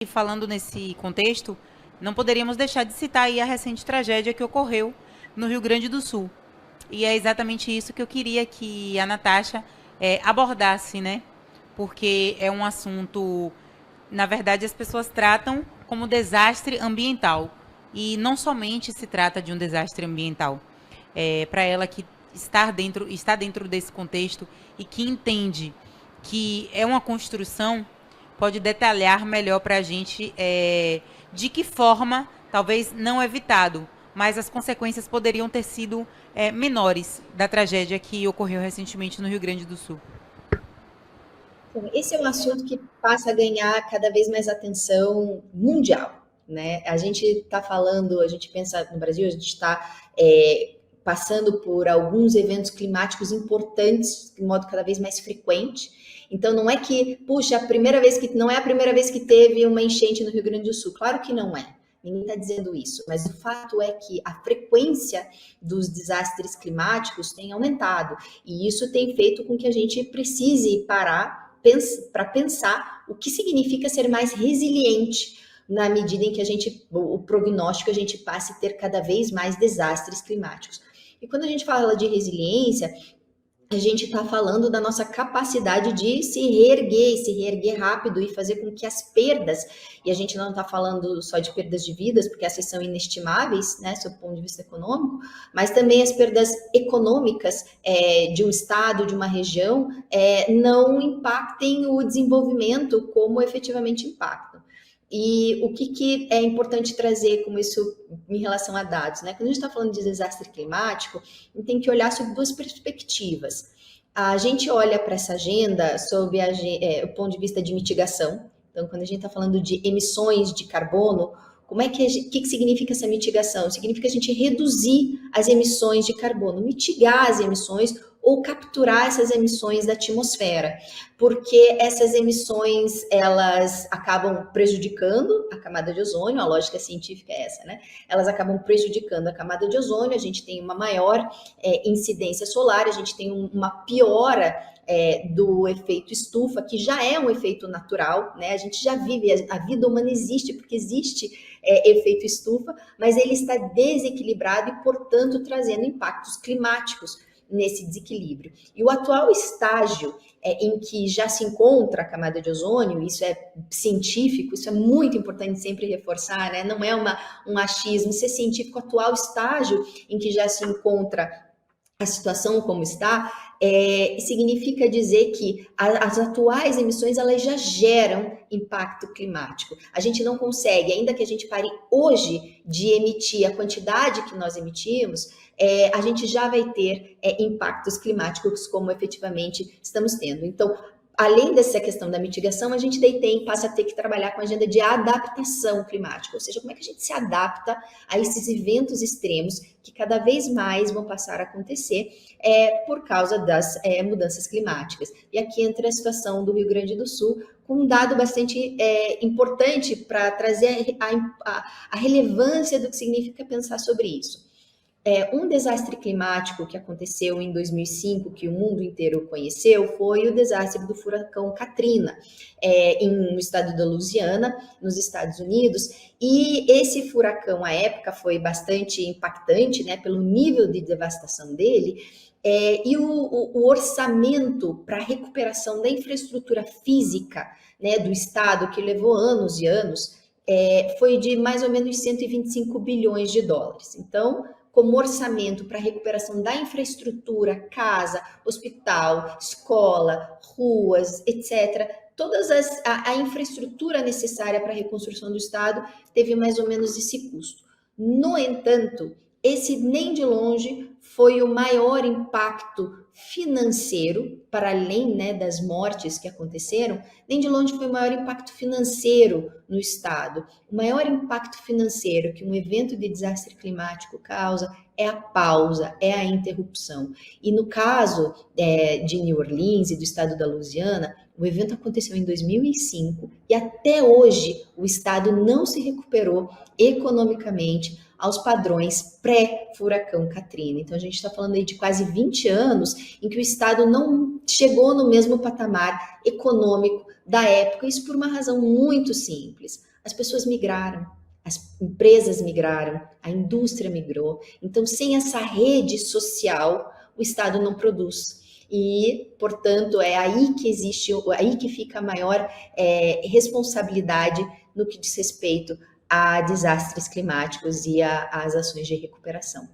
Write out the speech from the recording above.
E falando nesse contexto, não poderíamos deixar de citar aí a recente tragédia que ocorreu no Rio Grande do Sul. E é exatamente isso que eu queria que a Natasha abordasse, né? Porque é um assunto, na verdade, as pessoas tratam como desastre ambiental. E não somente se trata de um desastre ambiental. Para ela que está dentro desse contexto e que entende que é uma construção, pode detalhar melhor para a gente de que forma, talvez não evitado, mas as consequências poderiam ter sido menores da tragédia que ocorreu recentemente no Rio Grande do Sul. Esse é um assunto que passa a ganhar cada vez mais atenção mundial, né? A gente está falando, a gente pensa no Brasil, a gente está passando por alguns eventos climáticos importantes de modo cada vez mais frequente. Então não é que, puxa, não é a primeira vez que teve uma enchente no Rio Grande do Sul. Claro que não é. Ninguém está dizendo isso, mas o fato é que a frequência dos desastres climáticos tem aumentado e isso tem feito com que a gente precise parar para pensar o que significa ser mais resiliente na medida em que o prognóstico a gente passe a ter cada vez mais desastres climáticos. E quando a gente fala de resiliência, a gente está falando da nossa capacidade de se reerguer rápido e fazer com que as perdas, e a gente não está falando só de perdas de vidas, porque essas são inestimáveis, né, sob o ponto de vista econômico, mas também as perdas econômicas de um estado, de uma região, não impactem o desenvolvimento como efetivamente impactam. E o que é importante trazer como isso em relação a dados, né? Quando a gente está falando de desastre climático, a gente tem que olhar sob duas perspectivas. A gente olha para essa agenda sob o ponto de vista de mitigação. Então, quando a gente está falando de emissões de carbono, que significa essa mitigação? Significa a gente reduzir as emissões de carbono, mitigar as emissões ou capturar essas emissões da atmosfera, porque essas emissões elas acabam prejudicando a camada de ozônio, a lógica científica é essa, né? Elas acabam prejudicando a camada de ozônio, a gente tem uma maior incidência solar, a gente tem uma piora do efeito estufa, que já é um efeito natural, né? A gente já vive, a vida humana existe porque existe efeito estufa, mas ele está desequilibrado e, portanto, trazendo impactos climáticos nesse desequilíbrio. E o atual estágio em que já se encontra a camada de ozônio, isso é científico, isso é muito importante sempre reforçar, né? Não é um achismo, isso é científico, o atual estágio em que já se encontra a situação como está, significa dizer que as atuais emissões elas já geram impacto climático. A gente não consegue, ainda que a gente pare hoje de emitir a quantidade que nós emitimos, a gente já vai ter impactos climáticos como efetivamente estamos tendo. Então, além dessa questão da mitigação, a gente passa a ter que trabalhar com a agenda de adaptação climática, ou seja, como é que a gente se adapta a esses eventos extremos que cada vez mais vão passar a acontecer por causa das mudanças climáticas. E aqui entra a situação do Rio Grande do Sul, com um dado bastante importante para trazer a relevância do que significa pensar sobre isso. Um desastre climático que aconteceu em 2005, que o mundo inteiro conheceu, foi o desastre do furacão Katrina, no estado da Louisiana, nos Estados Unidos. E esse furacão, à época, foi bastante impactante, né, pelo nível de devastação dele. E o orçamento para a recuperação da infraestrutura física, né, do estado, que levou anos e anos, foi de mais ou menos 125 bilhões de dólares. Então, como orçamento para a recuperação da infraestrutura, casa, hospital, escola, ruas, etc., toda a infraestrutura necessária para a reconstrução do Estado teve mais ou menos esse custo. No entanto, esse nem de longe foi o maior impacto financeiro, para além, né, das mortes que aconteceram, nem de longe foi o maior impacto financeiro no Estado. O maior impacto financeiro que um evento de desastre climático causa é a pausa, é a interrupção. E no caso de New Orleans e do estado da Louisiana, o evento aconteceu em 2005 e até hoje o Estado não se recuperou economicamente aos padrões pré-furacão Katrina. Então, a gente está falando aí de quase 20 anos em que o Estado não chegou no mesmo patamar econômico da época, isso por uma razão muito simples. as pessoas migraram, as empresas migraram, a indústria migrou. Então, sem essa rede social, o Estado não produz. E, portanto, é aí que existe, aí que fica a maior responsabilidade no que diz respeito a desastres climáticos e às ações de recuperação.